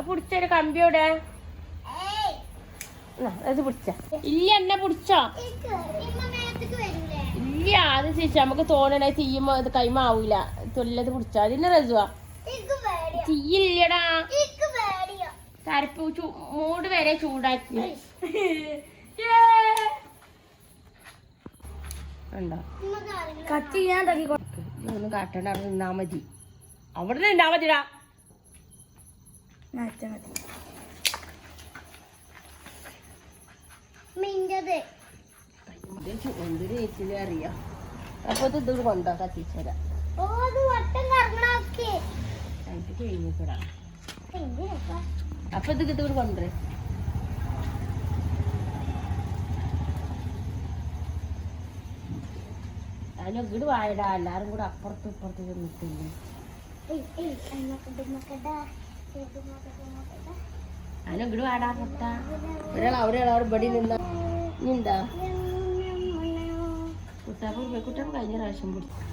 പിടിച്ചൊരു കമ്പിയോടെ അത് പിടിച്ച ഇല്ല എന്നെ പിടിച്ചോ ഇല്ല അത് ചേച്ചി നമുക്ക് തോന്നണേ തീയുമ്പോ അത് കൈമാവൂല തൊല്ലത് പിടിച്ചാ അതിന്റെ രസുവാ തീയില്ലടാ കരപ്പ് മൂട് വരെ ചൂടാക്കി ഉണ്ടോ ഒന്നും കാട്ടണ്ട അവിടെ നിന്നാ മതി അവിടെ നിന്നാ മതിടാ എന്തൊരു ചേച്ചിനെ അറിയാം അപ്പൊ ഇത് കൊണ്ടോ കത്തിച്ചരാ കഴിഞ്ഞിടാ അപ്പൊ ഇത് ഇത് കൊണ്ടുവരേ അതിനൊക്കെ വായടാ എല്ലാരും കൂടെ അപ്പുറത്തും ഇപ്പുറത്തും നിൽക്കില്ലേ അതിനൊക്കെ വാടാ പൊട്ട ഒരാൾ ബടി നിന്നാ എന്താ കുട്ടാപ്പ് കഴിഞ്ഞ പ്രാവശ്യം പിടിച്ചു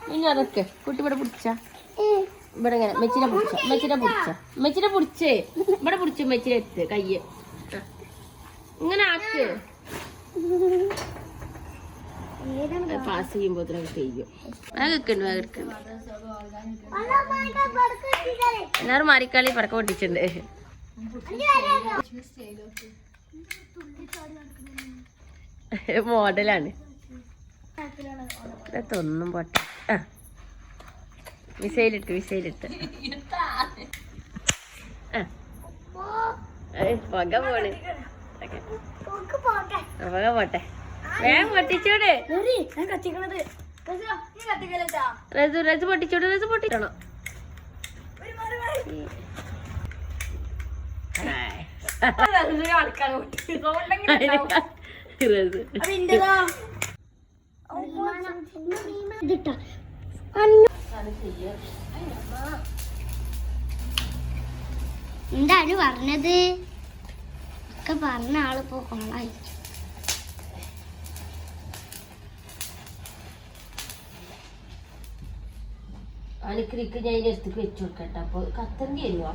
ഇനി അതൊക്കെ കുട്ടി ഇവിടെ പിടിച്ച ഇവിടെ ഇങ്ങനെ മെച്ചിനെ പിടിച്ചേ ഇവിടെ പിടിച്ചു മെച്ചിനെ എത്ത് കയ്യ് ഇങ്ങനെ ആക്ക് പാസ് ചെയ്യുമ്പോ ചെയ്യും എല്ലാരും മാറിക്കളി പടക്ക പൊട്ടിച്ചിട്ടുണ്ട് മോഡലാണ് ഇതൊന്നും പോട്ടെ വിസയിലിട്ട് പുക പോണ് പുക പോട്ടെ വേഗം പൊട്ടിച്ചോട് റസ് പൊട്ടിച്ചോണോ എന്താണ് പറഞ്ഞത് ഒക്കെ പറഞ്ഞ ആളിപ്പോ കൊള്ളായി അണിക്രിക്ക് ഞാൻ എടുത്ത് വെച്ചു കൊടുക്കട്ടെ അപ്പൊ കത്തണ്ടി വരുമോ